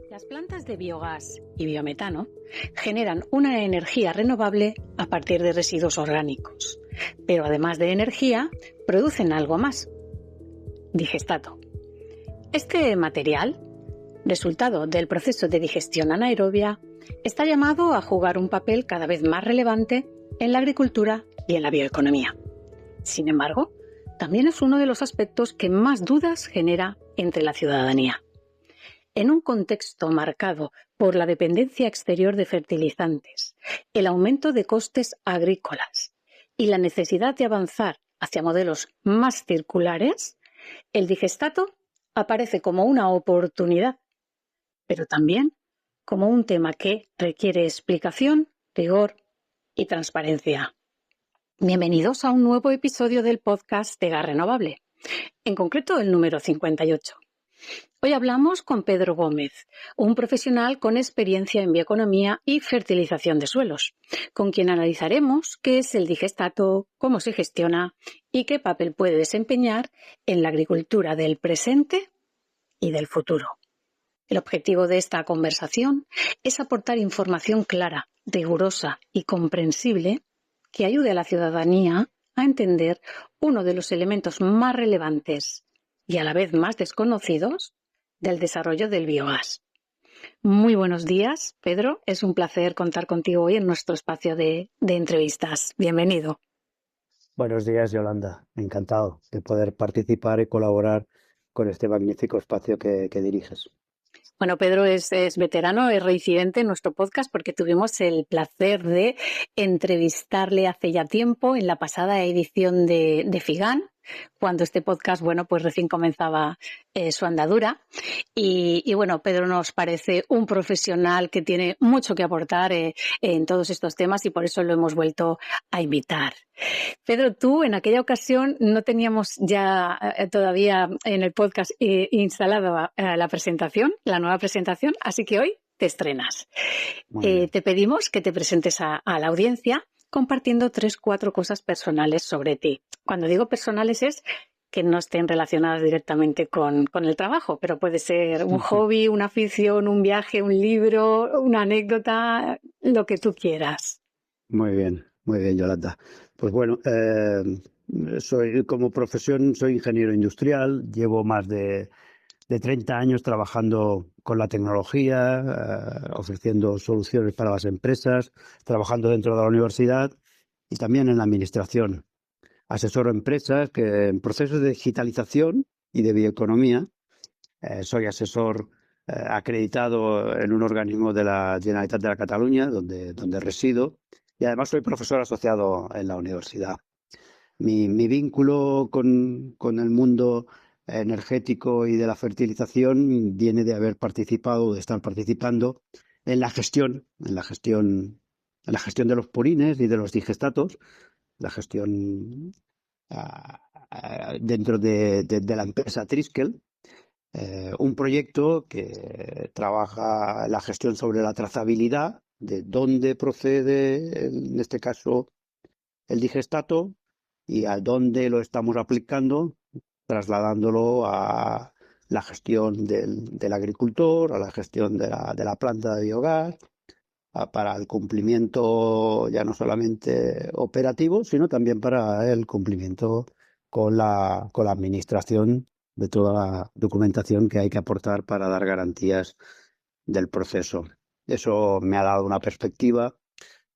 Las plantas de biogás y biometano generan una energía renovable a partir de residuos orgánicos, pero además de energía, producen algo más: digestato. Este material, resultado del proceso de digestión anaerobia, está llamado a jugar un papel cada vez más relevante en la agricultura y en la bioeconomía. Sin embargo, también es uno de los aspectos que más dudas genera entre la ciudadanía. En un contexto marcado por la dependencia exterior de fertilizantes, el aumento de costes agrícolas y la necesidad de avanzar hacia modelos más circulares, el digestato aparece como una oportunidad, pero también como un tema que requiere explicación, rigor y transparencia. Bienvenidos a un nuevo episodio del podcast de Gas Renovable, en concreto el número 58. Hoy hablamos con Pedro Gómez, un profesional con experiencia en bioeconomía y fertilización de suelos, con quien analizaremos qué es el digestato, cómo se gestiona y qué papel puede desempeñar en la agricultura del presente y del futuro. El objetivo de esta conversación es aportar información clara, rigurosa y comprensible que ayude a la ciudadanía a entender uno de los elementos más relevantes y a la vez más desconocidos del desarrollo del biogás. Muy buenos días, Pedro. Es un placer contar contigo hoy en nuestro espacio de entrevistas. Bienvenido. Buenos días, Yolanda. Encantado de poder participar y colaborar con este magnífico espacio que diriges. Bueno, Pedro es veterano, es reincidente en nuestro podcast porque tuvimos el placer de entrevistarle hace ya tiempo en la pasada edición de FIGAN, cuando este podcast, pues recién comenzaba su andadura. Y bueno, Pedro nos parece un profesional que tiene mucho que aportar en todos estos temas y por eso lo hemos vuelto a invitar. Pedro, tú en aquella ocasión no teníamos ya todavía en el podcast instalado la presentación, la nueva presentación, así que hoy te estrenas. Te pedimos que te presentes a la audiencia compartiendo 3-4 cosas personales sobre ti. Cuando digo personales es que no estén relacionadas directamente con el trabajo, pero puede ser un hobby, una afición, un viaje, un libro, una anécdota, lo que tú quieras. Muy bien, Yolanda. Pues bueno, como profesión soy ingeniero industrial, llevo más de 30 años trabajando con la tecnología, ofreciendo soluciones para las empresas, trabajando dentro de la universidad y también en la administración. Asesoro empresas en procesos de digitalización y de bioeconomía. Soy asesor acreditado en un organismo de la Generalitat de la Cataluña, donde resido, y además soy profesor asociado en la universidad. Mi vínculo con el mundo energético y de la fertilización viene de haber participado, de estar participando en la gestión de los purines y de los digestatos, la gestión dentro de la empresa Triskel, un proyecto que trabaja la gestión sobre la trazabilidad de dónde procede, en este caso, el digestato y a dónde lo estamos aplicando, trasladándolo a la gestión del agricultor, a la gestión de la planta de biogás, para el cumplimiento ya no solamente operativo, sino también para el cumplimiento con la administración de toda la documentación que hay que aportar para dar garantías del proceso. Eso me ha dado una perspectiva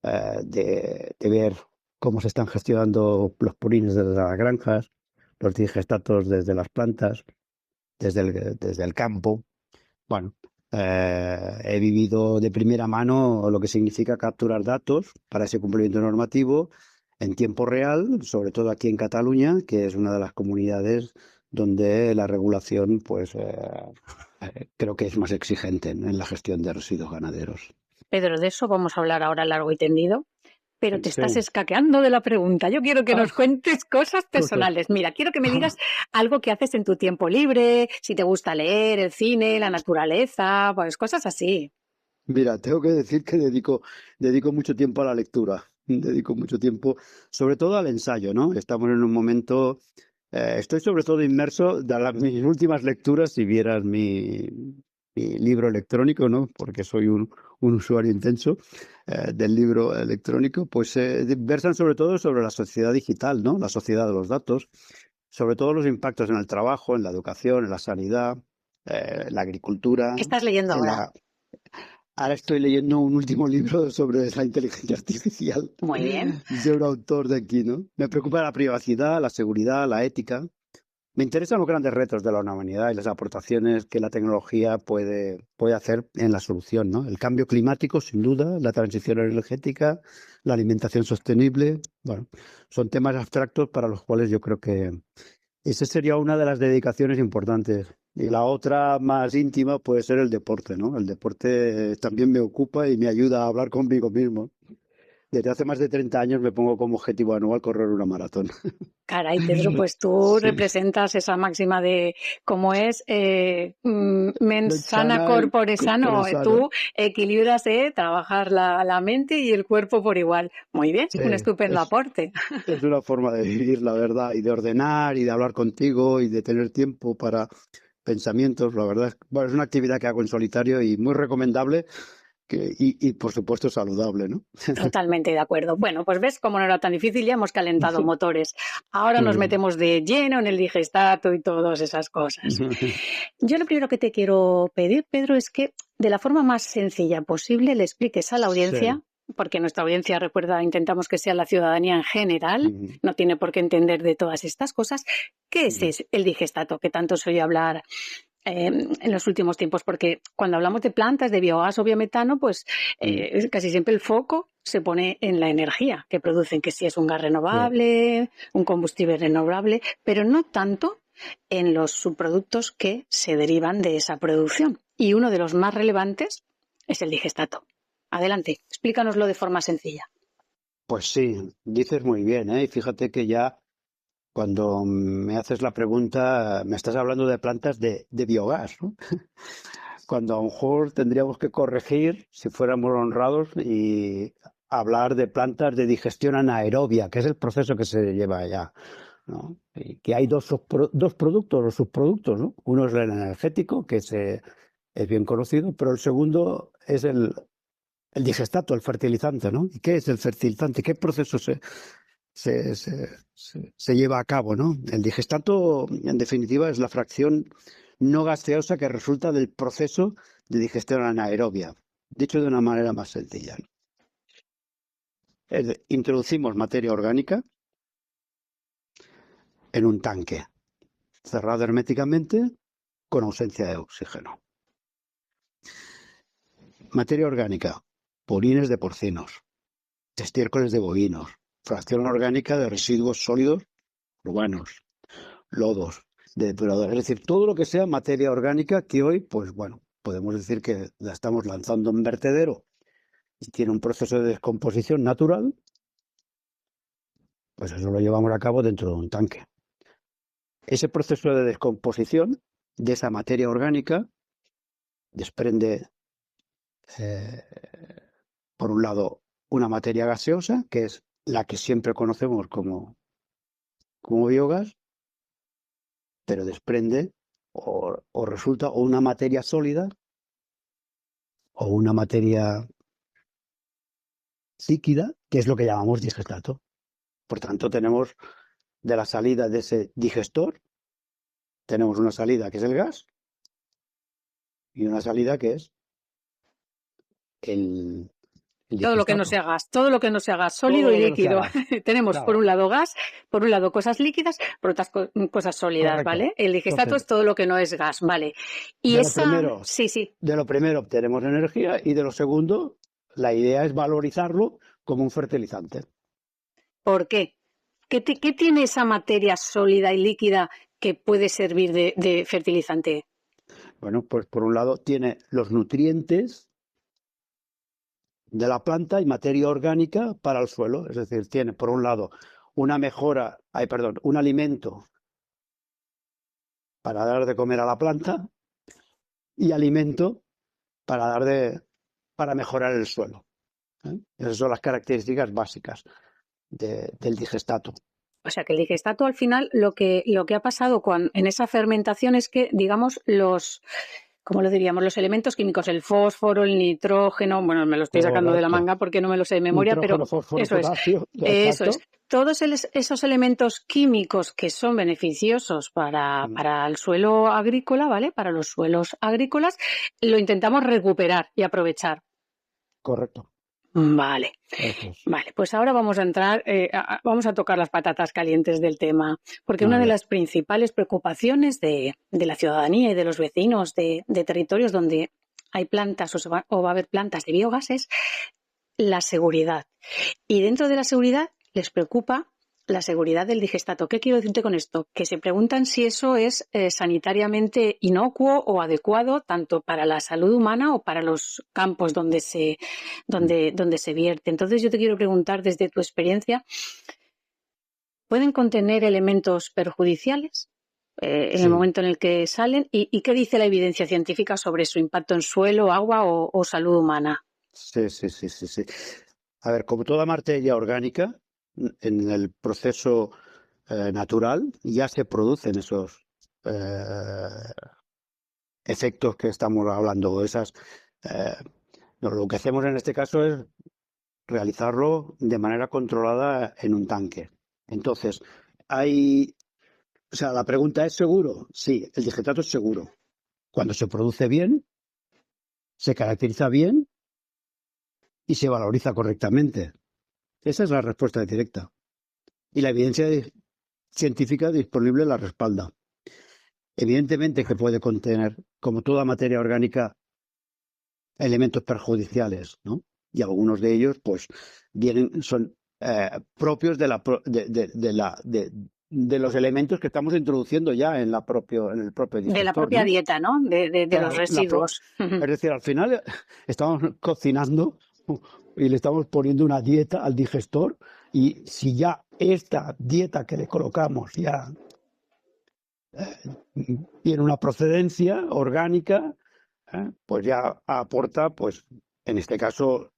de ver cómo se están gestionando los purines desde las granjas, los digestatos desde las plantas, desde el campo. Bueno, he vivido de primera mano lo que significa capturar datos para ese cumplimiento normativo en tiempo real, sobre todo aquí en Cataluña, que es una de las comunidades donde la regulación, creo que es más exigente en la gestión de residuos ganaderos. Pedro, de eso vamos a hablar ahora largo y tendido, pero te estás escaqueando de la pregunta. Yo quiero que nos cuentes cosas personales. Mira, quiero que me digas algo que haces en tu tiempo libre, si te gusta leer, el cine, la naturaleza, pues cosas así. Mira, tengo que decir que dedico mucho tiempo a la lectura, dedico mucho tiempo, sobre todo al ensayo, ¿no? Estamos en un momento, estoy sobre todo inmerso, mis últimas lecturas, si vieras mi libro electrónico, ¿no? Porque soy un usuario intenso del libro electrónico, pues versan sobre todo sobre la sociedad digital, ¿no? La sociedad de los datos, sobre todo los impactos en el trabajo, en la educación, en la sanidad, la agricultura, ¿Qué estás leyendo en ahora? la... Ahora estoy leyendo un último libro sobre la inteligencia artificial Muy bien. de un autor de aquí, ¿no? Me preocupa la privacidad, la seguridad, la ética. Me interesan los grandes retos de la humanidad y las aportaciones que la tecnología puede hacer en la solución, ¿no? El cambio climático, sin duda, la transición energética, la alimentación sostenible. Bueno, son temas abstractos para los cuales yo creo que esa sería una de las dedicaciones importantes. Y la otra más íntima puede ser el deporte, ¿no? El deporte también me ocupa y me ayuda a hablar conmigo mismo. Desde hace más de 30 años me pongo como objetivo anual correr una maratón. Caray, Pedro, pues tú Sí. representas esa máxima de cómo es mens sana Sana y corpore sano. corpore sano. Tú equilibras trabajar la mente y el cuerpo por igual. Muy bien, Sí, un estupendo aporte. es una forma de vivir, la verdad, y de ordenar y de hablar contigo y de tener tiempo para pensamientos. La verdad, bueno, es una actividad que hago en solitario y muy recomendable y por supuesto saludable, ¿no? Totalmente de acuerdo. Bueno, pues ves cómo no era tan difícil, ya hemos calentado motores. Ahora Muy nos bien. metemos de lleno en el digestato y todas esas cosas. Yo lo primero que te quiero pedir, Pedro, es que de la forma más sencilla posible le expliques a la Sí. audiencia, porque nuestra audiencia, recuerda, intentamos que sea la ciudadanía en general, Ujú, no tiene por qué entender de todas estas cosas, qué ujú, es el digestato, que tanto se oye hablar en los últimos tiempos, porque cuando hablamos de plantas, de biogás o biometano, pues ujú. casi siempre el foco se pone en la energía que producen, que si es un gas Sí. renovable, un combustible renovable, pero no tanto en los subproductos que se derivan de esa producción. Y uno de los más relevantes es el digestato. Adelante, explícanoslo de forma sencilla. Pues sí, dices muy bien, ¿eh? Y fíjate que ya cuando me haces la pregunta, me estás hablando de plantas de biogás, ¿no? Cuando a lo mejor tendríamos que corregir, si fuéramos honrados, y hablar de plantas de digestión anaerobia, que es el proceso que se lleva allá, ¿no? Y que hay dos productos o subproductos, ¿no? Uno es el energético, es bien conocido, pero el segundo es el digestato, el fertilizante, ¿no? ¿Y qué es el fertilizante? ¿Qué proceso se lleva a cabo, ¿no? El digestato, en definitiva, es la fracción no gaseosa que resulta del proceso de digestión anaerobia, dicho de una manera más sencilla. Introducimos materia orgánica en un tanque cerrado herméticamente con ausencia de oxígeno. Materia orgánica, purines de porcinos, estiércoles de bovinos, fracción orgánica de residuos sólidos urbanos, lodos, de depuradores, es decir, todo lo que sea materia orgánica que hoy, pues bueno, podemos decir que la estamos lanzando en vertedero y tiene un proceso de descomposición natural, pues eso lo llevamos a cabo dentro de un tanque. Ese proceso de descomposición de esa materia orgánica desprende, eh, por un lado, una materia gaseosa, que es la que siempre conocemos como biogás, pero desprende o resulta o una materia sólida o una materia líquida, que es lo que llamamos digestato. Por tanto, tenemos de la salida de ese digestor, tenemos una salida que es el gas y una salida que es el, el Todo lo que no digestato. sea gas, todo lo que no sea gas Todo sólido y lo que no sea líquido. gas. Tenemos por un Claro, lado gas, por un lado cosas líquidas, por otras cosas sólidas, correcto. ¿vale? El digestato Entonces, es todo lo que no es gas, ¿vale? Y de lo esa, primero, sí, sí. de lo primero obtenemos energía y de lo segundo, la idea es valorizarlo como un fertilizante. ¿Por qué? ¿Qué tiene esa materia sólida y líquida que puede servir de fertilizante? Bueno, pues por un lado tiene los nutrientes de la planta y materia orgánica para el suelo. Es decir, tiene por un lado una mejora, un alimento para dar de comer a la planta y alimento para mejorar el suelo, ¿eh? Esas son las características básicas del digestato. O sea, que el digestato al final lo que ha pasado en esa fermentación es que, digamos, ¿cómo lo diríamos? Los elementos químicos, el fósforo, el nitrógeno, bueno, me lo estoy sacando de la Correcto. manga porque no me lo sé de memoria, pero Nitrógeno, fósforo, eso es, potasio, eso es. exacto. Todos esos elementos químicos que son beneficiosos para el suelo agrícola, ¿vale? Para los suelos agrícolas, lo intentamos recuperar y aprovechar. Correcto. Vale. Eso es. Vale, pues ahora vamos a entrar, vamos a tocar las patatas calientes del tema, porque A una de ver, las principales preocupaciones de la ciudadanía y de los vecinos de territorios donde hay plantas o va a haber plantas de biogás es la seguridad. Y dentro de la seguridad les preocupa la seguridad del digestato. ¿Qué quiero decirte con esto? Que se preguntan si eso es sanitariamente inocuo o adecuado tanto para la salud humana o para los campos donde se vierte. Entonces yo te quiero preguntar desde tu experiencia, ¿pueden contener elementos perjudiciales en el sí, momento en el que salen? ¿Y qué dice la evidencia científica sobre su impacto en suelo, agua o salud humana? sí. A ver, como toda materia orgánica, en el proceso natural ya se producen esos efectos que estamos hablando, eh, lo que hacemos en este caso es realizarlo de manera controlada en un tanque. Entonces, o sea, la pregunta ¿es seguro? Sí, el digestato es seguro. Cuando se produce bien, se caracteriza bien y se valoriza correctamente. Esa es la respuesta directa. Y la evidencia científica disponible la respalda. Evidentemente que puede contener, como toda materia orgánica, elementos perjudiciales, ¿no? Y algunos de ellos, pues, son propios de los elementos que estamos introduciendo ya en el propio De la digestor, propia ¿no? dieta, ¿no? De los Claro, residuos. es decir, al final estamos cocinando y le estamos poniendo una dieta al digestor, y si ya esta dieta que le colocamos ya tiene una procedencia orgánica, pues ya aporta, pues en este caso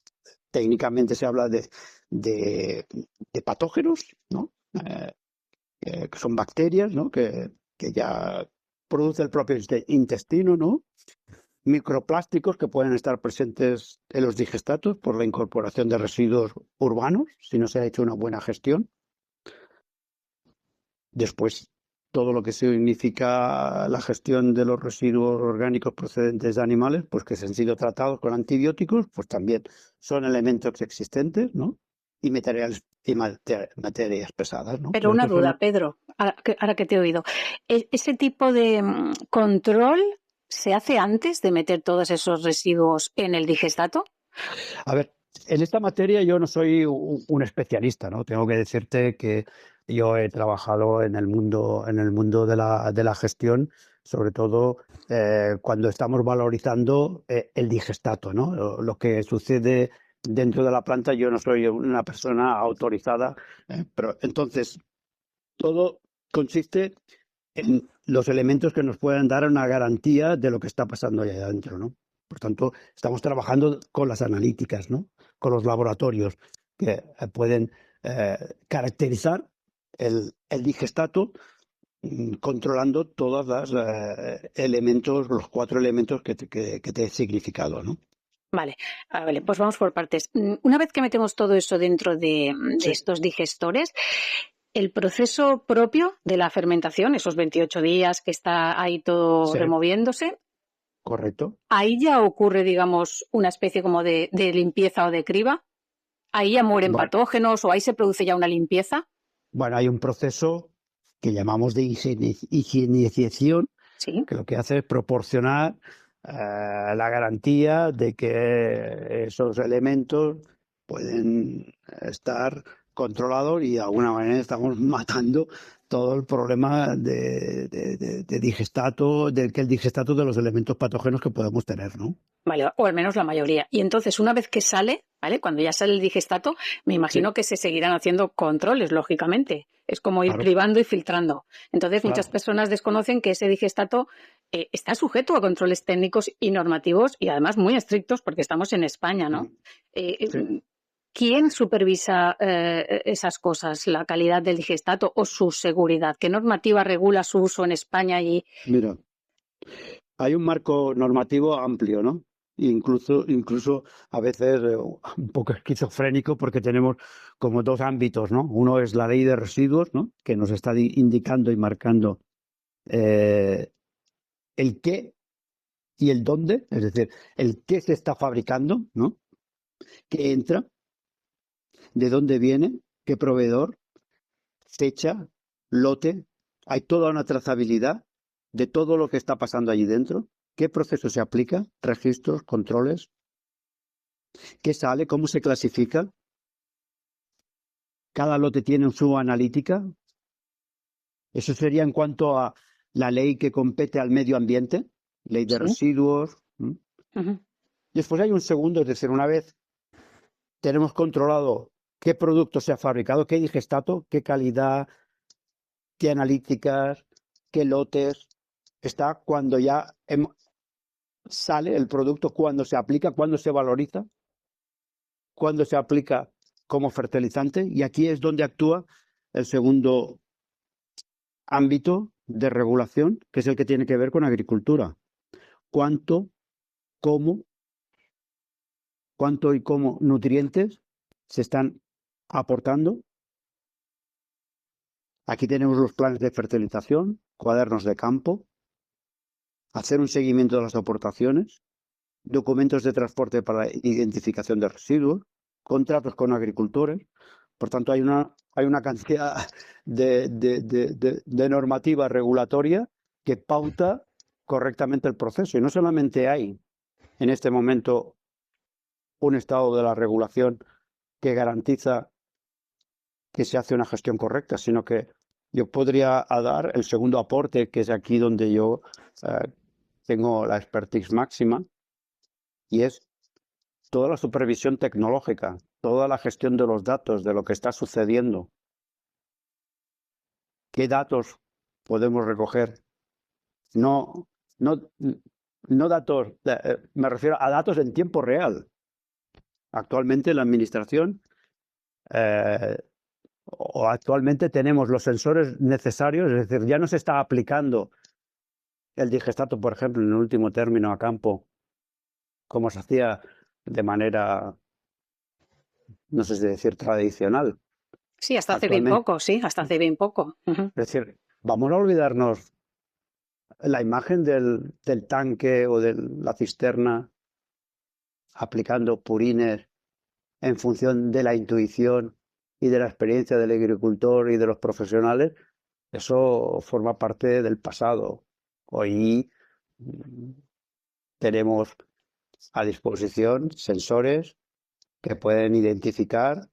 técnicamente se habla de, de patógenos, ¿no? Que son bacterias, ¿no? Que ya produce el propio intestino, ¿no? Microplásticos que pueden estar presentes en los digestatos por la incorporación de residuos urbanos, si no se ha hecho una buena gestión. Después, todo lo que significa la gestión de los residuos orgánicos procedentes de animales, pues que se han sido tratados con antibióticos, pues también son elementos existentes, ¿no? Y materias pesadas, ¿no? Pero Pero una estos son duda, Pedro, ahora que te he oído. ¿Ese tipo de control se hace antes de meter todos esos residuos en el digestato? A ver, en esta materia yo no soy un especialista, ¿no? Tengo que decirte que yo he trabajado en el mundo de la gestión, sobre todo cuando estamos valorizando el digestato, ¿no? Lo que sucede dentro de la planta, yo no soy una persona autorizada, pero entonces todo consiste en los elementos que nos puedan dar una garantía de lo que está pasando ahí adentro, ¿no? Por tanto, estamos trabajando con las analíticas, ¿no? Con los laboratorios que pueden caracterizar el digestato, controlando todos los elementos, los 4 elementos que te he significado, ¿no? Vale, vale, pues vamos por partes. Una vez que metemos todo eso dentro de Sí, estos digestores, el proceso propio de la fermentación, esos 28 días que está ahí todo sí, removiéndose, correcto. ahí ya ocurre, digamos, una especie como de limpieza o de criba. Ahí ya mueren Bueno, patógenos o ahí se produce ya una limpieza. bueno, hay un proceso que llamamos de higienización, Sí. que lo que hace es proporcionar la garantía de que esos elementos pueden estar controlados, y de alguna manera estamos matando todo el problema de digestato, que el digestato de los elementos patógenos que podemos tener, ¿no? Vale, o al menos la mayoría. Y entonces, una vez que sale, ¿vale? Cuando ya sale el digestato, me Sí, imagino que se seguirán haciendo controles, lógicamente. Es como ir claro, cribando y filtrando. Entonces, muchas claro. personas desconocen que ese digestato está sujeto a controles técnicos y normativos y además muy estrictos porque estamos en España, ¿no? Sí. ¿Quién supervisa esas cosas, la calidad del digestato o su seguridad? ¿Qué normativa regula su uso en España y Mira, hay un marco normativo amplio, ¿no? Incluso a veces un poco esquizofrénico porque tenemos como dos ámbitos, ¿no? Uno es la ley de residuos, ¿no? Que nos está indicando y marcando el qué y el dónde, es decir, el qué se está fabricando, ¿no? ¿Qué entra? ¿De dónde viene? ¿Qué proveedor? Fecha, lote, hay toda una trazabilidad de todo lo que está pasando allí dentro, qué proceso se aplica, registros, controles, qué sale, cómo se clasifica, cada lote tiene su analítica. Eso sería en cuanto a la ley que compete al medio ambiente, ley de Sí. residuos. Ujú. Después hay un segundo, es decir, una vez tenemos controlado qué producto se ha fabricado, qué digestato, qué calidad, qué analíticas, qué lotes, está cuando ya sale el producto, cuando se aplica, cuando se valoriza, cuando se aplica como fertilizante. Y aquí es donde actúa el segundo ámbito de regulación, que es el que tiene que ver con agricultura. Cuánto, cómo, cuánto y cómo nutrientes se están aportando. Aquí tenemos los planes de fertilización, cuadernos de campo, hacer un seguimiento de las aportaciones, documentos de transporte para identificación de residuos, contratos con agricultores. Por tanto, hay una cantidad de normativa regulatoria que pauta correctamente el proceso. Y no solamente hay en este momento un estado de la regulación que garantiza que se hace una gestión correcta, sino que yo podría dar el segundo aporte, que es aquí donde yo tengo la expertise máxima, y es toda la supervisión tecnológica, toda la gestión de los datos, de lo que está sucediendo. ¿Qué datos podemos recoger? No, no, no datos, me refiero a datos en tiempo real. Actualmente la administración o actualmente tenemos los sensores necesarios, es decir, ya no se está aplicando el digestato, por ejemplo, en el último término a campo, como se hacía de manera, no sé si decir, tradicional. Sí, hasta hace bien Actualmente, poco, sí, hasta hace bien poco. Ujú. es decir, vamos a olvidarnos la imagen del tanque o de la cisterna aplicando purines en función de la intuición y de la experiencia del agricultor y de los profesionales. Eso forma parte del pasado. Hoy tenemos a disposición sensores que pueden identificar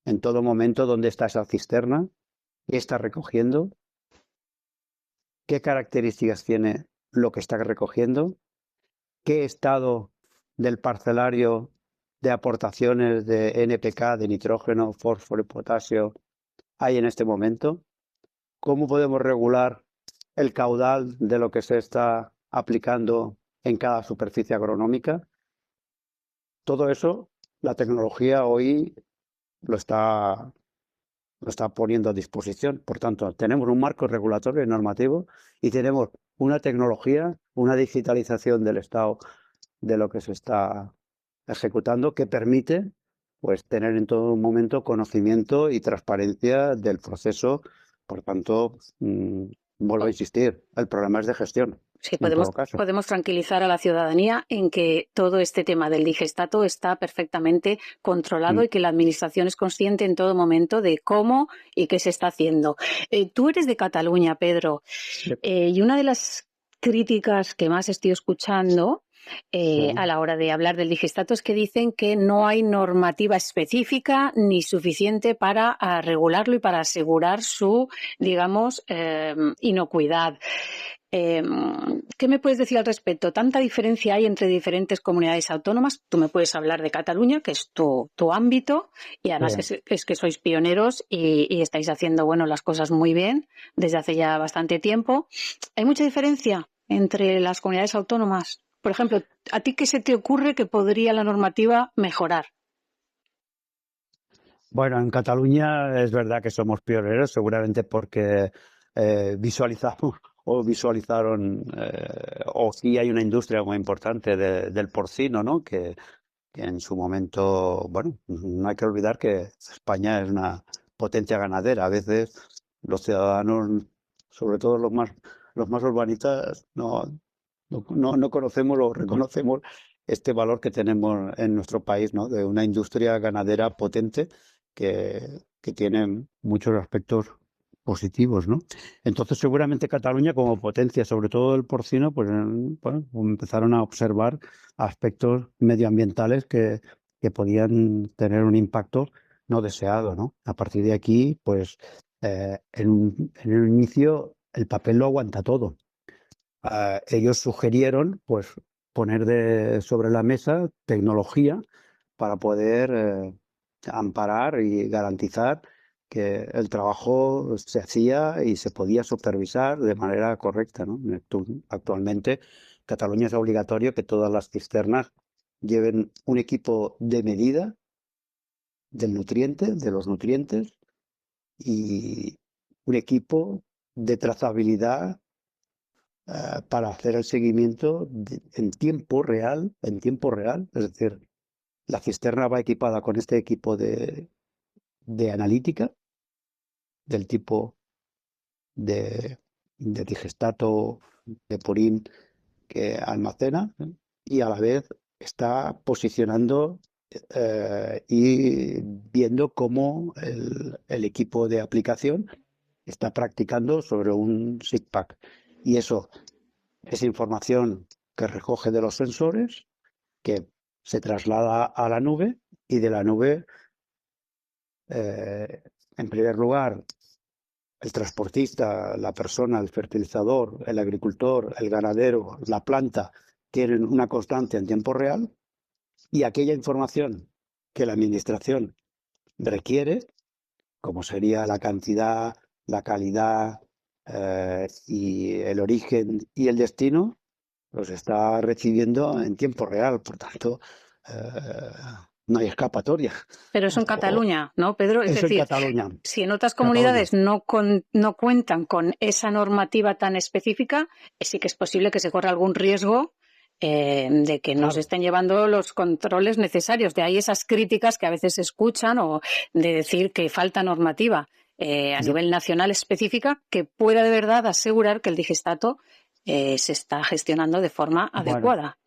en todo momento dónde está esa cisterna, qué está recogiendo, qué características tiene lo que está recogiendo, qué estado del parcelario de aportaciones de NPK, de nitrógeno, fósforo y potasio hay en este momento, cómo podemos regular el caudal de lo que se está aplicando en cada superficie agronómica. Todo eso, la tecnología hoy lo está poniendo a disposición. Por tanto, tenemos un marco regulatorio y normativo y tenemos una tecnología, una digitalización del estado de lo que se está ejecutando que permite pues tener en todo momento conocimiento y transparencia del proceso. Por tanto, vuelvo a insistir, el problema es de gestión, Sí, en todo caso. podemos tranquilizar a la ciudadanía en que todo este tema del digestato está perfectamente controlado Mm, y que la Administración es consciente en todo momento de cómo y qué se está haciendo. Tú eres de Cataluña, Pedro, sí, y una de las críticas que más estoy escuchando a sí. la hora de hablar del digestato es que dicen que no hay normativa específica ni suficiente para regularlo y para asegurar su, digamos, inocuidad. ¿Qué me puedes decir al respecto? ¿Tanta diferencia hay entre diferentes comunidades autónomas? Tú me puedes hablar de Cataluña, que es tu ámbito, y además Sí. es que sois pioneros y estáis haciendo bueno, las cosas muy bien desde hace ya bastante tiempo. ¿Hay mucha diferencia entre las comunidades autónomas? Por ejemplo, ¿a ti qué se te ocurre que podría la normativa mejorar? Bueno, en Cataluña es verdad que somos pioneros, seguramente porque visualizamos o visualizaron, o sí hay una industria muy importante del porcino, ¿no? Que en su momento, bueno, no hay que olvidar que España es una potencia ganadera. A veces los ciudadanos, sobre todo los más urbanitas, no conocemos o reconocemos este valor que tenemos en nuestro país, ¿no? De una industria ganadera potente que tiene muchos aspectos positivos, ¿no? Entonces, seguramente Cataluña, como potencia, sobre todo el porcino, pues bueno, empezaron a observar aspectos medioambientales que podían tener un impacto no deseado, ¿no? A partir de aquí, pues en un inicio el papel lo aguanta todo. Ellos sugirieron, pues, poner sobre la mesa tecnología para poder amparar y garantizar que el trabajo se hacía y se podía supervisar de manera correcta, ¿no? Actualmente, Cataluña es obligatorio que todas las cisternas lleven un equipo de medida del nutriente, de los nutrientes, y un equipo de trazabilidad para hacer el seguimiento en tiempo real, es decir, la cisterna va equipada con este equipo de analítica del tipo de digestato, de purín que almacena, y a la vez está posicionando y viendo cómo el equipo de aplicación está practicando sobre un SIGPAC. Y eso es información que recoge de los sensores, que se traslada a la nube, y de la nube, en primer lugar, el transportista, la persona, el fertilizador, el agricultor, el ganadero, la planta, tienen una constancia en tiempo real, y aquella información que la administración requiere, como sería la cantidad, la calidad y el origen y el destino, los está recibiendo en tiempo real. Por tanto, no hay escapatoria. Pero eso en Cataluña, ¿no, Pedro? Es Eso en decir, Cataluña. si en otras Cataluña. comunidades no cuentan con esa normativa tan específica, sí que es posible que se corra algún riesgo de que no se Claro. estén llevando los controles necesarios. De ahí esas críticas que a veces se escuchan, o de decir que falta normativa a nivel nacional específica que pueda de verdad asegurar que el digestato se está gestionando de forma adecuada.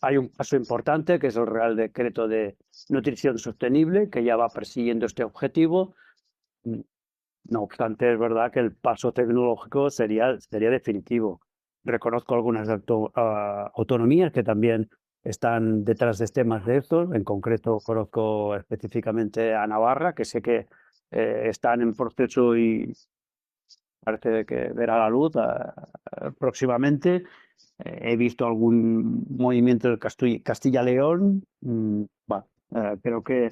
Hay un paso importante, que es el Real Decreto de Nutrición Sostenible, que ya va persiguiendo este objetivo. No obstante, es verdad que el paso tecnológico sería definitivo. Reconozco algunas autonomías que también están detrás de temas de estos. En concreto, conozco específicamente a Navarra, que sé que están en proceso y parece que verá la luz próximamente. He visto algún movimiento del Castilla-León. Creo que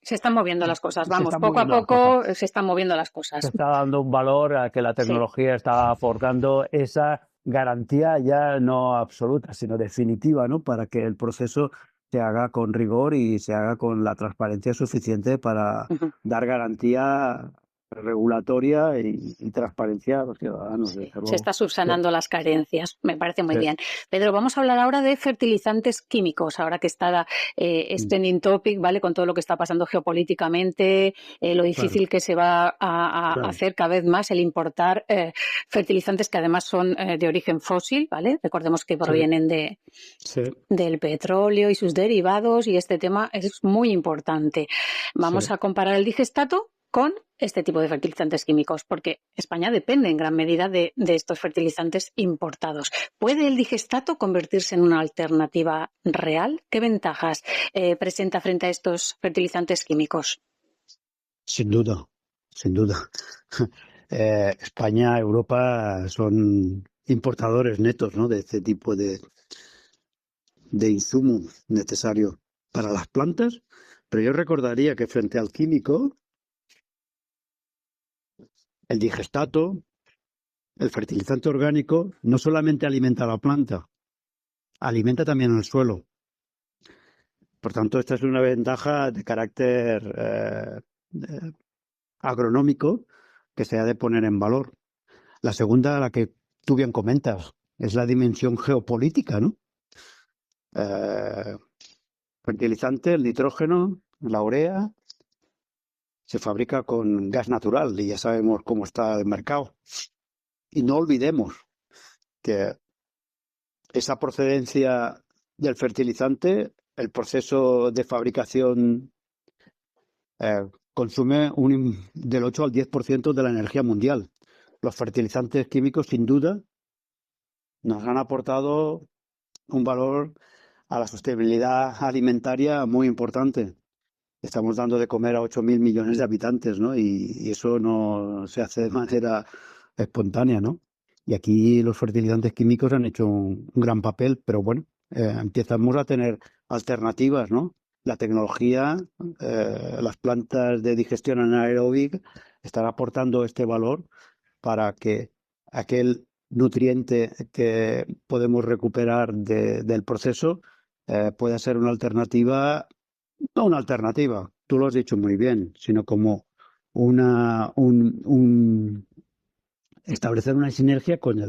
Se están moviendo las cosas, se vamos, están poco a moviendo las cosas. poco se están moviendo las Se cosas. está dando un valor a que la Sí. tecnología está aportando esa garantía ya no absoluta, sino definitiva, ¿no? Para que el proceso se haga con rigor y se haga con la transparencia suficiente para Ujú. dar garantía regulatoria y transparencia a los ciudadanos, desde Se luego. está subsanando las carencias, me parece muy Sí. bien. Pedro, vamos a hablar ahora de fertilizantes químicos, ahora que está trending topic, ¿vale? Con todo lo que está pasando geopolíticamente, lo difícil que se va a hacer cada vez más el importar fertilizantes que además son de origen fósil, ¿vale? Recordemos que provienen del petróleo y sus derivados, y este tema es muy importante. Vamos a comparar el digestato con este tipo de fertilizantes químicos, porque España depende en gran medida de estos fertilizantes importados. ¿Puede el digestato convertirse en una alternativa real? ¿Qué ventajas presenta frente a estos fertilizantes químicos? Sin duda, sin duda. España, Europa son importadores netos, ¿no? De este tipo de insumo necesario para las plantas, pero yo recordaría que frente al químico, el digestato, el fertilizante orgánico, no solamente alimenta a la planta, alimenta también al suelo. Por tanto, esta es una ventaja de carácter agronómico que se ha de poner en valor. La segunda, la que tú bien comentas, es la dimensión geopolítica, ¿no? Fertilizante, el nitrógeno, la urea, se fabrica con gas natural y ya sabemos cómo está el mercado. Y no olvidemos que esa procedencia del fertilizante, el proceso de fabricación consume del 8 al 10% de la energía mundial. Los fertilizantes químicos, sin duda, nos han aportado un valor a la sostenibilidad alimentaria muy importante. Estamos dando de comer a 8.000 millones de habitantes, ¿no? Y eso no se hace de manera espontánea, ¿no? Y aquí los fertilizantes químicos han hecho un gran papel, pero bueno, empezamos a tener alternativas, ¿no? La tecnología, las plantas de digestión anaeróbica están aportando este valor para que aquel nutriente que podemos recuperar del proceso pueda ser una alternativa, no una alternativa, tú lo has dicho muy bien, sino como establecer una sinergia con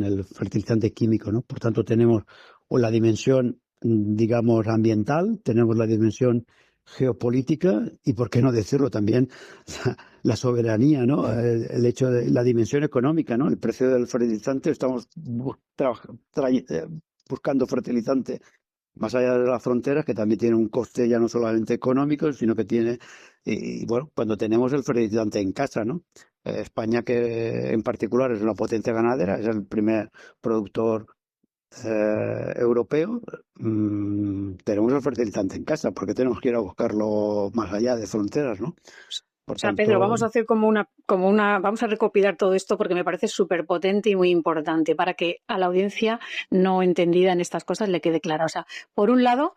el fertilizante químico, ¿no? Por tanto, tenemos la dimensión, digamos, ambiental, tenemos la dimensión geopolítica y, por qué no decirlo también, la soberanía, ¿no? El hecho de la dimensión económica, ¿no? El precio del fertilizante, estamos buscando fertilizante más allá de las fronteras, que también tiene un coste ya no solamente económico, sino que tiene, y bueno, cuando tenemos el fertilizante en casa, ¿no? España, que en particular es una potencia ganadera, es el primer productor europeo, tenemos el fertilizante en casa, porque tenemos que ir a buscarlo más allá de fronteras, ¿no? O Por sea, Pedro, tanto, vamos a hacer vamos a recopilar todo esto porque me parece súper potente y muy importante para que a la audiencia no entendida en estas cosas le quede clara. O sea, por un lado,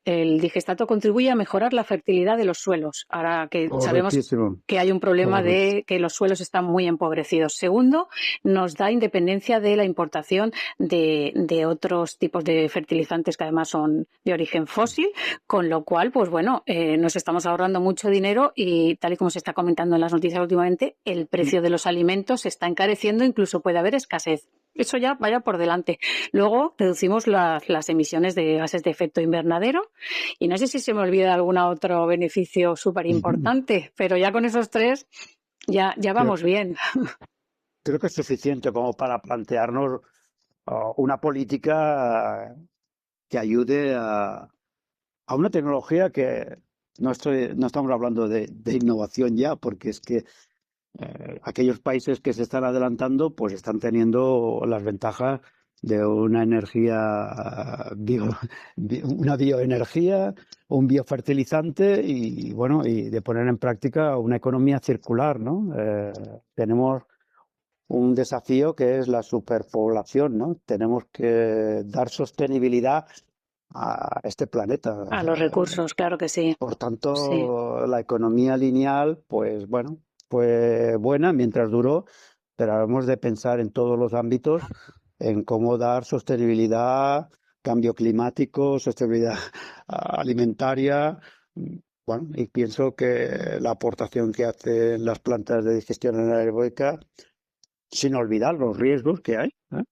el digestato contribuye a mejorar la fertilidad de los suelos, ahora que sabemos correctísimo, que hay un problema correcto. de que los suelos están muy empobrecidos. Segundo, nos da independencia de la importación de otros tipos de fertilizantes que además son de origen fósil, con lo cual, pues bueno, nos estamos ahorrando mucho dinero y tal y como se está comentando en las noticias últimamente, el precio de los alimentos se está encareciendo, incluso puede haber escasez. Eso ya vaya por delante. Luego reducimos las emisiones de gases de efecto invernadero y no sé si se me olvida algún otro beneficio súper importante, pero ya con esos tres ya Creo, vamos bien. creo que es suficiente como para plantearnos una política que ayude a una tecnología que no estamos hablando de innovación ya, porque es que aquellos países que se están adelantando pues están teniendo las ventajas de una energía, una bioenergía, un biofertilizante y bueno, y de poner en práctica una economía circular, ¿no? Tenemos un desafío que es la superpoblación, ¿no? Tenemos que dar sostenibilidad a este planeta. A los recursos, claro que sí. Por Sí. tanto, la economía lineal, pues bueno, fue buena mientras duró, pero hemos de pensar en todos los ámbitos en cómo dar sostenibilidad, cambio climático, sostenibilidad alimentaria. Bueno, y pienso que la aportación que hacen las plantas de digestión anaeróbica, sin olvidar los riesgos que hay, ¿eh?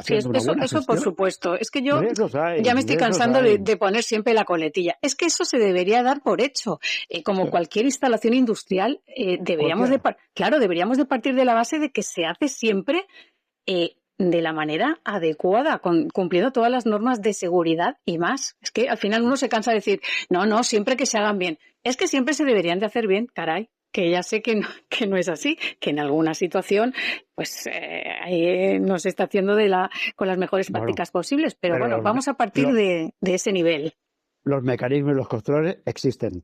Sí, Haciendo una buena eso por gestión. supuesto. Es que yo ya me estoy Riesgos cansando hay. de poner siempre la coletilla. Es que eso se debería dar por hecho. Como Sí, cualquier instalación industrial, cualquiera. claro, deberíamos de partir de la base de que se hace siempre de la manera adecuada, cumpliendo todas las normas de seguridad y más. Es que al final uno se cansa de decir, no, siempre que se hagan bien. Es que siempre se deberían de hacer bien, caray. Que ya sé que no es así, que en alguna situación pues no se está haciendo con las mejores Bueno, prácticas posibles, pero pero bueno, vamos a partir lo- de ese nivel. los mecanismos y los controles existen.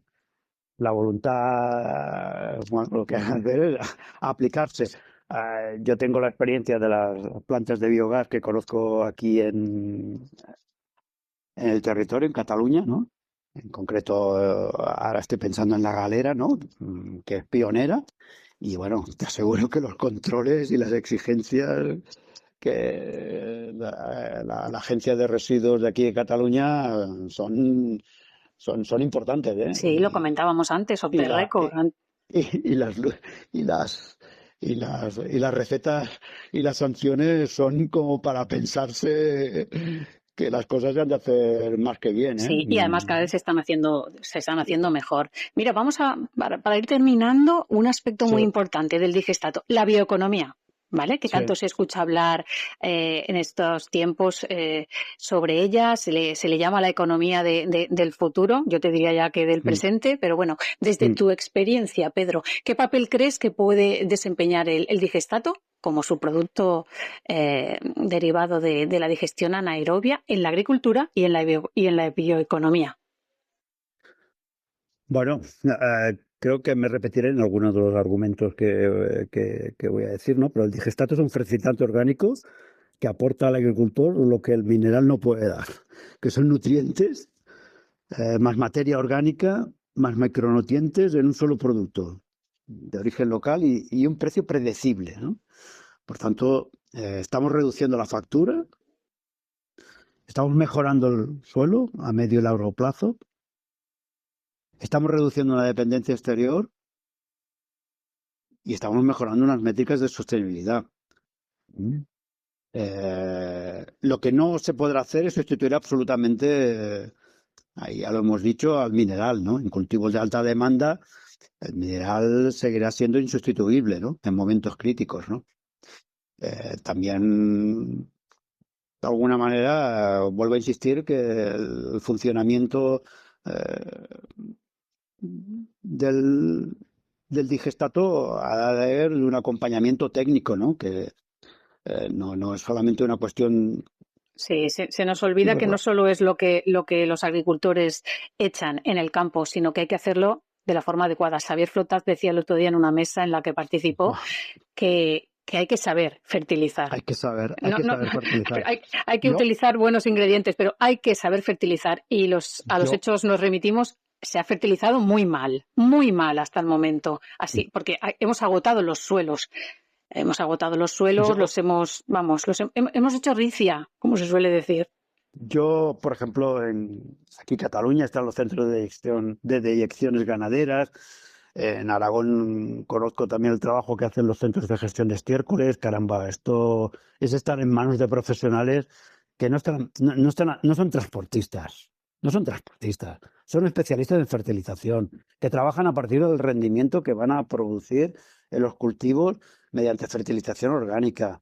La voluntad, bueno, lo que hay que hacer es aplicarse. Yo tengo la experiencia de las plantas de biogás que conozco aquí en el territorio, en Cataluña, ¿no? En concreto, ahora estoy pensando en La Galera, ¿no? Que es pionera. Y bueno, te aseguro que los controles y las exigencias que la Agencia de Residuos de aquí de Cataluña son importantes, ¿eh? Sí, lo comentábamos antes, off Y, the la, record. y, y las, lu- y las las recetas y las sanciones son como para pensarse que las cosas se han de hacer más que bien, ¿eh? Sí, y además cada vez se están haciendo mejor. Mira, para ir terminando, un aspecto Sí, muy importante del digestato, la bioeconomía, ¿vale? Que sí. tanto se escucha hablar en estos tiempos sobre ella, se le llama la economía del futuro, yo te diría ya que del Mm, presente, pero bueno, desde mm. tu experiencia, Pedro, ¿qué papel crees que puede desempeñar el digestato como subproducto derivado de la digestión anaerobia en la agricultura y en la bioeconomía? Bueno, creo que me repetiré en algunos de los argumentos que voy a decir, ¿no? Pero el digestato es un fertilizante orgánico que aporta al agricultor lo que el mineral no puede dar, que son nutrientes, más materia orgánica, más micronutrientes en un solo producto de origen local y un precio predecible, ¿no? Por tanto, estamos reduciendo la factura, estamos mejorando el suelo a medio y largo plazo, estamos reduciendo la dependencia exterior y estamos mejorando unas métricas de sostenibilidad. Mm. Lo que no se podrá hacer es sustituir absolutamente, ahí ya lo hemos dicho, al mineral, ¿no? En cultivos de alta demanda, el mineral seguirá siendo insustituible, ¿no? En momentos críticos, ¿no? También, de alguna manera, vuelvo a insistir que el funcionamiento del, del digestato ha de haber un acompañamiento técnico, ¿no? Que no es solamente una cuestión. Sí, se nos olvida que no solo es lo que los agricultores echan en el campo, sino que hay que hacerlo de la forma adecuada. Xavier Flotas decía el otro día en una mesa en la que participó que hay que saber fertilizar. Hay No, que no, saber fertilizar. hay que Yo, utilizar buenos ingredientes, pero hay que saber fertilizar. Y a los yo, hechos nos remitimos, se ha fertilizado muy mal hasta el momento. Así, porque hemos agotado los suelos. Hemos agotado los suelos, yo, hemos hecho ricia, como se suele decir. yo, por ejemplo, aquí en Cataluña están los centros de deyecciones ganaderas. En Aragón conozco también el trabajo que hacen los centros de gestión de estiércoles. Caramba, esto es estar en manos de profesionales que no son transportistas, no son transportistas, son especialistas en fertilización, que trabajan a partir del rendimiento que van a producir en los cultivos mediante fertilización orgánica.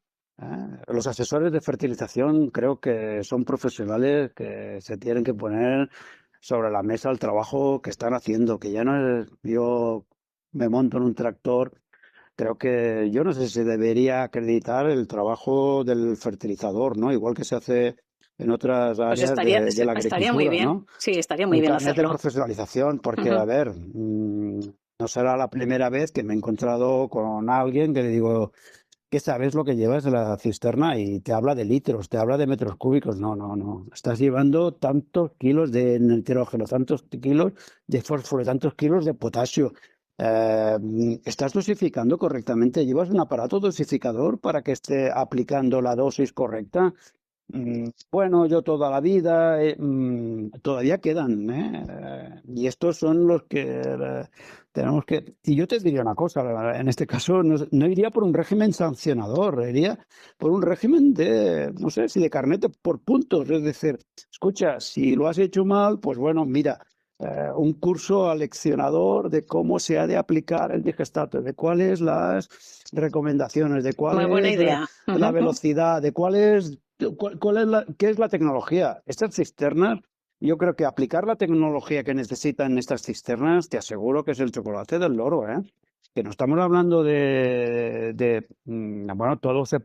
Los asesores de fertilización creo que son profesionales que se tienen que poner sobre la mesa el trabajo que están haciendo, que ya no es yo me monto en un tractor. Creo que yo no sé si debería acreditar el trabajo del fertilizador, ¿no? Igual que se hace en otras Pues áreas de la estaría muy agricultura, bien. ¿no? Sí, estaría muy Un bien carnet de hacerlo. profesionalización, porque, Ujú. a ver, no será la primera vez que me he encontrado con alguien que le digo, ¿qué sabes lo que llevas de la cisterna? Y te habla de litros, te habla de metros cúbicos. No, no, no. Estás llevando tantos kilos de nitrógeno, tantos kilos de fósforo, tantos kilos de potasio. Eh, ¿Estás dosificando correctamente? ¿Llevas un aparato dosificador para que esté aplicando la dosis correcta? Bueno, yo toda la vida, todavía quedan, ¿eh? Y estos son los que tenemos que. Y yo te diría una cosa, en este caso no iría por un régimen sancionador, iría por un régimen de, no sé, si de carnet por puntos. Es decir, escucha, si lo has hecho mal, pues bueno, mira, un curso aleccionador de cómo se ha de aplicar el digestato, de cuáles las recomendaciones, de cuál Muy buena es idea. la Ujú. velocidad, de qué es la tecnología. Estas cisternas, yo creo que aplicar la tecnología que necesitan estas cisternas, te aseguro que es el chocolate del loro, ¿eh? Que no estamos hablando bueno, todo se,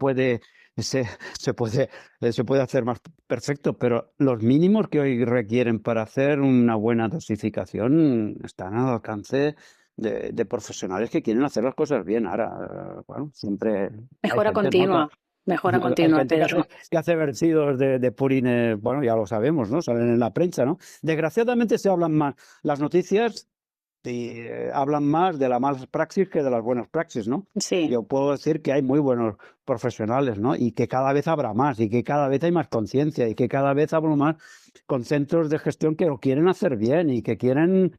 se puede hacer más perfecto, pero los mínimos que hoy requieren para hacer una buena dosificación están al alcance de profesionales que quieren hacer las cosas bien. Ahora, bueno, siempre hay Mejora gente, ¿no? continua, mejora Hay continua, gente Pedro. que hace vertidos de purines, bueno, ya lo sabemos, ¿no? Salen en la prensa, ¿no? Desgraciadamente se hablan más. Las noticias hablan más de la mala praxis que de las buenas praxis, ¿no? Sí, Yo puedo decir que hay muy buenos profesionales, ¿no? Y que cada vez habrá más, y que cada vez hay más conciencia, y que cada vez hablo más con centros de gestión que lo quieren hacer bien y que quieren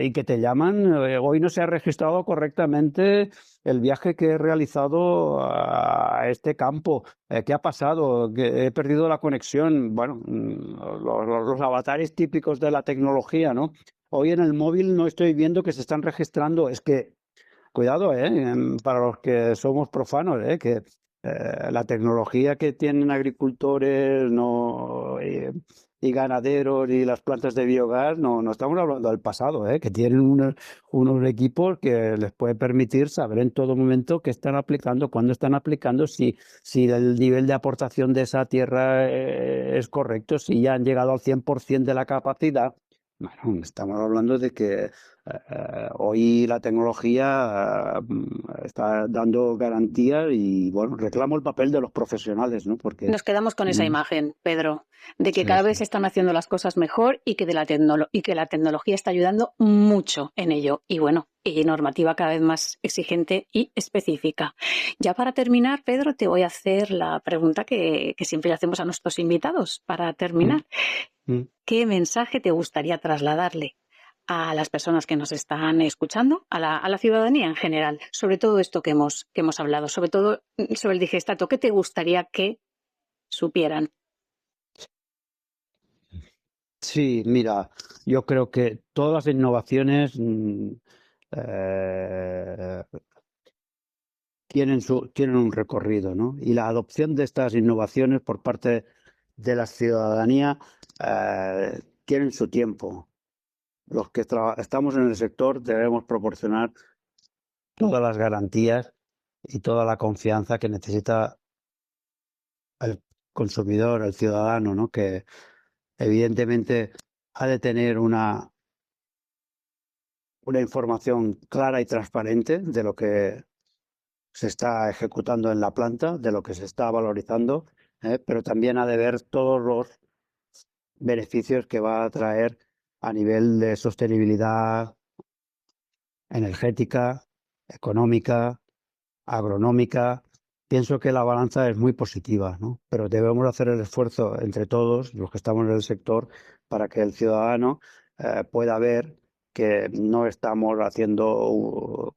y que te llaman, hoy no se ha registrado correctamente el viaje que he realizado a este campo. ¿Qué ha pasado? Que he perdido la conexión. Bueno, los avatares típicos de la tecnología, ¿no? Hoy en el móvil no estoy viendo que se están registrando. Es que, cuidado, para los que somos profanos, que la tecnología que tienen agricultores y ganaderos y las plantas de biogás, no estamos hablando del pasado, que tienen unos equipos que les puede permitir saber en todo momento qué están aplicando, cuándo están aplicando, si el nivel de aportación de esa tierra es correcto, si ya han llegado al 100% de la capacidad. Bueno, estamos hablando de que hoy la tecnología está dando garantías y, bueno, reclamo el papel de los profesionales, ¿no? Porque nos quedamos con esa imagen, Pedro, de que sí, cada sí. vez se están haciendo las cosas mejor y que la tecnología está ayudando mucho en ello. Y bueno, y normativa cada vez más exigente y específica. Ya para terminar, Pedro, te voy a hacer la pregunta que siempre le hacemos a nuestros invitados para terminar. ¿Qué mensaje te gustaría trasladarle a las personas que nos están escuchando, a la ciudadanía en general, sobre todo esto que hemos hablado, sobre todo sobre el digestato? ¿Qué te gustaría que supieran? Sí, mira, yo creo que todas las innovaciones tienen un recorrido, ¿no? Y la adopción de estas innovaciones por parte de la ciudadanía tienen su tiempo. Los que estamos en el sector debemos proporcionar todas las garantías y toda la confianza que necesita el consumidor, el ciudadano, ¿no? Que evidentemente ha de tener una información clara y transparente de lo que se está ejecutando en la planta, de lo que se está valorizando, pero también ha de ver todos los beneficios que va a traer a nivel de sostenibilidad energética, económica, agronómica. Pienso que la balanza es muy positiva, ¿no? Pero debemos hacer el esfuerzo entre todos, los que estamos en el sector, para que el ciudadano pueda ver que no estamos haciendo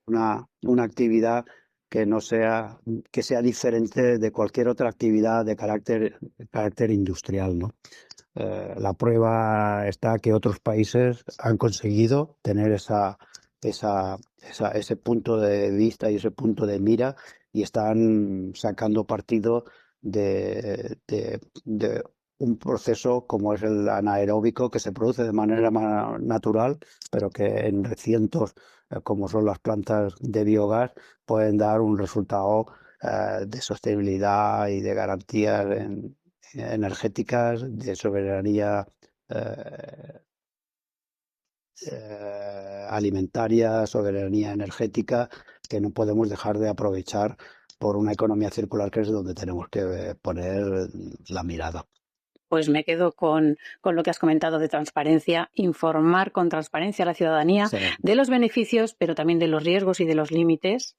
una actividad que sea diferente de cualquier otra actividad de carácter industrial, ¿no? La prueba está que otros países han conseguido tener ese punto de vista y ese punto de mira y están sacando partido de un proceso como es el anaeróbico, que se produce de manera natural, pero que en recintos como son las plantas de biogás pueden dar un resultado de sostenibilidad y de garantías energéticas, de soberanía alimentaria, soberanía energética, que no podemos dejar de aprovechar por una economía circular, que es donde tenemos que poner la mirada. Pues me quedo con lo que has comentado de transparencia, informar con transparencia a la ciudadanía de los beneficios, pero también de los riesgos y de los límites.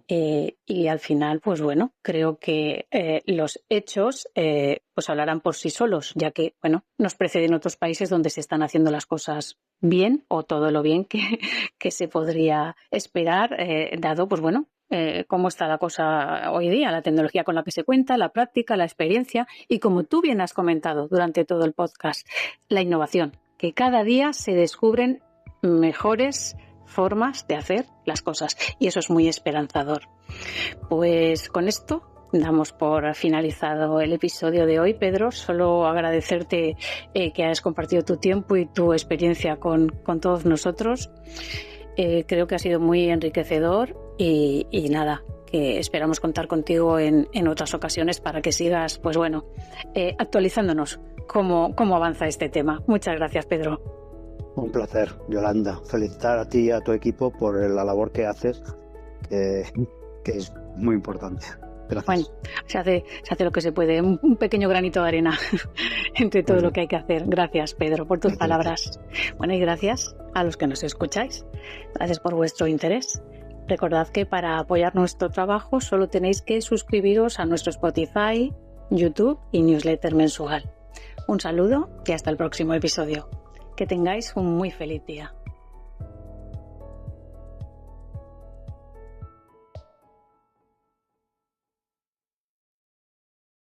Y al final, pues bueno, creo que los hechos pues hablarán por sí solos, ya que, bueno, nos preceden otros países donde se están haciendo las cosas bien o todo lo bien que se podría esperar, dado, pues bueno, cómo está la cosa hoy día, la tecnología con la que se cuenta, la práctica, la experiencia y, como tú bien has comentado durante todo el podcast, la innovación, que cada día se descubren mejores formas de hacer las cosas y eso es muy esperanzador. Pues con esto damos por finalizado el episodio de hoy, Pedro. Solo agradecerte que hayas compartido tu tiempo y tu experiencia con todos nosotros. Creo que ha sido muy enriquecedor y nada, que esperamos contar contigo en otras ocasiones para que sigas, pues bueno, actualizándonos cómo avanza este tema. Muchas gracias, Pedro. Un placer, Yolanda. Felicitar a ti y a tu equipo por la labor que haces, que es muy importante. Gracias. Bueno, se hace lo que se puede, un pequeño granito de arena entre todo lo que hay que hacer. Gracias, Pedro, por tus palabras. Bueno, y gracias a los que nos escucháis. Gracias por vuestro interés. Recordad que para apoyar nuestro trabajo solo tenéis que suscribiros a nuestro Spotify, YouTube y newsletter mensual. Un saludo y hasta el próximo episodio. Que tengáis un muy feliz día.